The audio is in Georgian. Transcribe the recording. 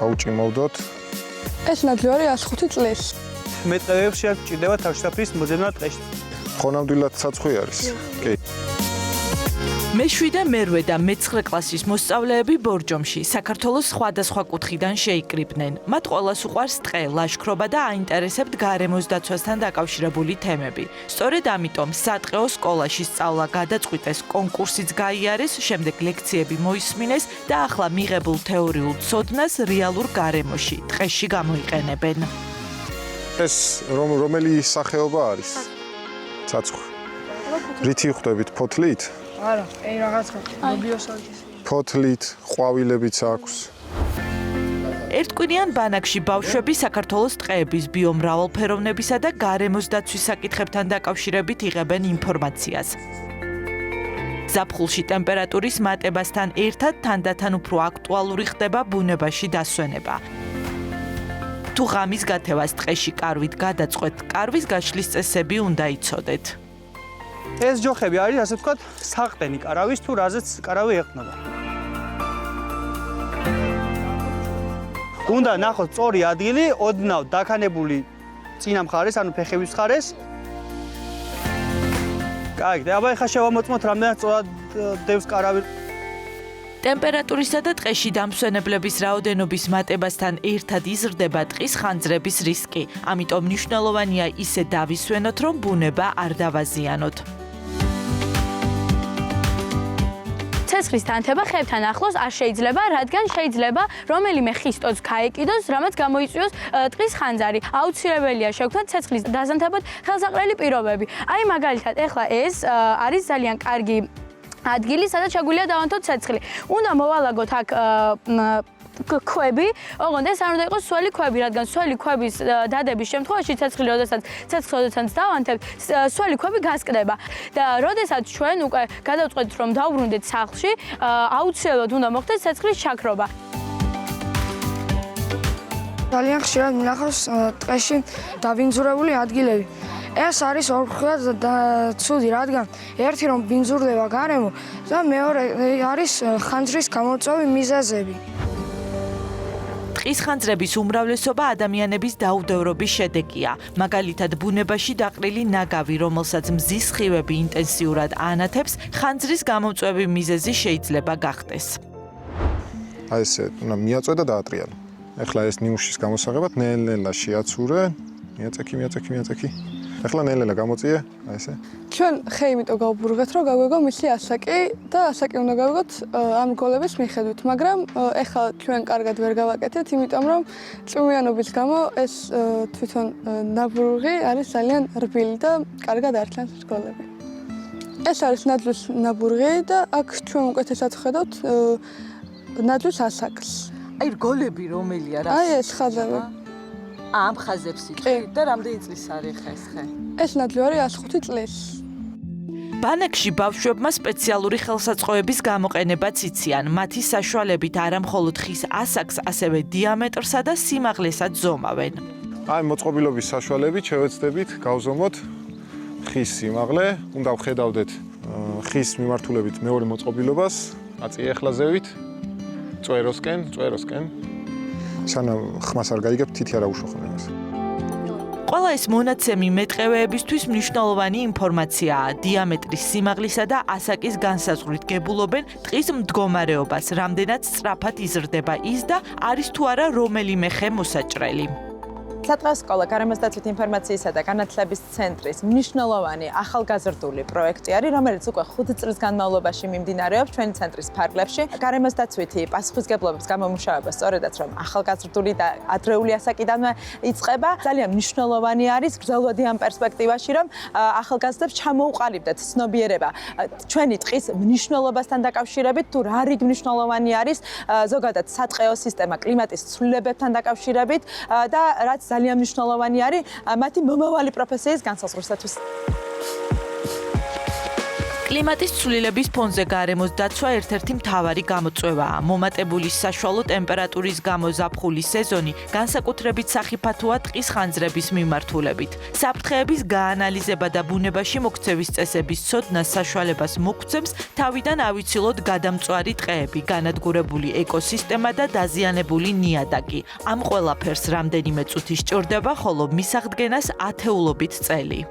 აუჭიმავდოთ. ეს ნაძლევარი 105 წლის. მეტყევებში აქ ჭირდება თავშესაფრის მოძებნა ტყეში. ხონამდვილად საცხი არის. კი. მე-7 და მე-8 და მე-9 კლასის მოსწავლეები ბორჯომში საქართველოს სხვადასხვა კუთხიდან შეიკრიბნენ. მათ ყველას უყვარს ტყე, ლაშქრობა და აინტერესებთ გარემოს დაცვასთან დაკავშირებული თემები. სწორედ ამიტომ სატყეო სკოლაში სწავლა გადაწყვიტეს, კონკურსიც გაიარეს, შემდეგ ლექციები მოისმინეს და ახლა მიღებულ თეორიულ ცოდნას რეალურ გარემოში, ტყეში გამოიყენებენ. ეს რომელი სახეობა არის? საცხი. რითი ხვდებით ფოთლით? არა, რაღაცა მობიოსალგის. ფოთლით, ყვავილებიც აქვს. ერთკვირიან ბანაკში ბავშვები საქართველოს ტყეების ბიომრავალფეროვნებისა და გარემოს დაცვის საკითხებთან დაკავშირებით იღებენ ინფორმაციას. ზაფხულში ტემპერატურის მატებასთან ერთად თანდათან უფრო აქტუალური ხდება ბუნებაში დასვენება. თუ ღამის გათევას ტყეში კარვით გადაწყვეტ, კარვის გაშლის წესები უნდა იცოდეთ. ეს ჯოხები არის, ასე ვთქვათ, საყრდენი კარავის თუ რაზეც კარავი ეყრდნობა. უნდა ნახოთ სწორი ადგილი, ოდნავ დაქანებული წინა მხარეს, ანუ ფეხების მხარეს. კაი, და აბა ეხლა შევამოწმოთ რამდენად სწორად დევს კარავი. ტემპერატურისა და ტყეში დამსვენებლების რაოდენობის მატებასთან ერთად იზრდება ტყის ხანძრების რისკი. ამიტომ მნიშვნელოვანია ისე დავისვენოთ, რომ ბუნება არ დავაზიანოთ. ცეცხლის თანთება ხეებთან ახლოს არ შეიძლება, რადგან შეიძლება რომელიმე ხის ტოტს გაეკიდოს, რამაც გამოიწვიოს ტყის ხანძარი. აუცილებელია შევქმნათ ცეცხლის დაზანთებად ხელსაყრელი პირობები. აი მაგალითად, ეხლა ეს არის ძალიან კარგი ადგილი, სადაც შეგვიძლია დავანთოთ ცეცხლი. უნდა მოვალაგოთ აქ ქვები, ოღონდ ეს არ უნდა იყოს სველი ქვები, რადგან სველი ქვების დადების შემთხვევაში ცეცხლი, როდესაც დავანთებთ, სველი ქვები გასკდება. და როდესაც ჩვენ უკვე გადავწყვეტთ, რომ დავბრუნდეთ სახლში, აუცილებლად უნდა მოხდეს ცეცხლის ჩაქრობა. ძალიან ხშირად მინახავს ტყეში დაბინძურებული ადგილები. ეს არის ორხვად ცუდი, რადგან ერთი რომ ბინძურდება გარემო და მეორე არის ხანძრის გამოწვევი მიზეზები. ტყის ხანძრების უმრავლესობა ადამიანების დაუდევრობის შედეგია. მაგალითად, ბუნებაში დაყრილი ნაგავი, რომელსაც მზის სხივები ინტენსიურად ანათებს, ხანძრის გამოწვევი მიზეზი შეიძლება გახდეს. აი ესე, უნდა მიაწვე და დაატრიალო. ეხლა ეს ნიმუშის გამოსაღებად ნელ-ნელა შეაცურე. მიაწექი. ეხლა ნელ-ნელა გამოწიე, აი ესე. ჩვენ ხე იმიტომ გავბურღეთ, რომ გაგვეგო მისი ასაკი და ასაკი უნდა გავიგოთ ამ გოლების მიხედვით, მაგრამ ეხლა ჩვენ კარგად ვერ გავაკეთეთ, იმიტომ რომ წვიმიანობის გამო ეს თვითონ ნაბურღი არის ძალიან რბილი და კარგად არ ჩანს გოლები. ეს არის ნაძვის ნაბურღი და აქ ჩვენ უკეთესად ხედავთ ნაძვის ასაკს. აი გოლები რომელია რა? აი ეს ხაზები. ამ ხაზებს იწვევთ და რამდენი წლის არის ეს ხე? ეს ნაძლევარი 105 წლის. ბანაკში ბავშვებმა სპეციალური ხელსაწყოების გამოყენებაც იციან. მათი საშუალებით არა მხოლოდ ხის ასაკს, ასევე დიამეტრსა და სიმაღლესაც ზომავენ. აი მოწყობილობის საშუალებით შევეცდებით გავზომოთ ხის სიმაღლე, უნდა ვხედავდეთ ხის მიმართულებით მეორე მოწყობილობას, აწიე ახლა ზევით, წვეროსკენ. სანამ ხმას არ გაიგებ, თითი არ აუშოხო იმას. ყველა ეს მონაცემი მეტყევეებისთვის მნიშვნელოვანი ინფორმაციაა. დიამეტრის, სიმაღლისა და ასაკის განსაზღვრით გებულობენ ტყის მდგომარეობას, რამდენად სწრაფად იზრდება ის და არის თუ არა რომელიმე ხე მოსაჭრელი. სატყეო სკოლა გარემოს დაცვით ინფორმაციისა და განათლების ცენტრის მნიშვნელოვანი ახალგაზრდული პროექტი არის, რომელიც უკვე 5 წლის განმავლობაში მიმდინარეობს ჩვენი ცენტრის ფარგლებში. გარემოს დაცვითი პასუხისგებლობის გამომუშავება სწორედაც რომ ახალგაზრდული და ადრეული ასაკიდანვე იწყება, ძალიან მნიშვნელოვანი არის გრძელვადი ამ პერსპექტივაში, რომ ახალგაზრდებს ჩამოუყალიბდეთ ცნობიერება ჩვენი ტყის მნიშვნელობასთან დაკავშირებით, თუ რა რიგ მნიშვნელოვანი არის ზოგადად სატყეო სისტემა კლიმატის ცვლილებებთან დაკავშირებით და რაც ძალიან მნიშვნელოვანი არის მათი მომავალი პროფესიის განსაზღვრისათვის. კლიმატის ცვლილების ფონზე გარემოს დაცვა ერთ-ერთი მთავარი გამოწვევაა. მომატებული საშუალო ტემპერატურის გამო ზაფხულის სეზონი განსაკუთრებით სახიფათოა ტყის ხანძრების მიმართულებით. საფრთხეების გაანალიზება და ბუნებაში მოქცევის წესების ცოდნა საშუალებას მოგცემს თავიდან ავიცილოთ გადამწვარი ტყეები, განადგურებული ეკოსისტემა და დაზიანებული ნიადაგი. ამ ყველაფერს რამდენიმე წუთი სჭირდება, ხოლო მის აღდგენას ათეულობით წელი.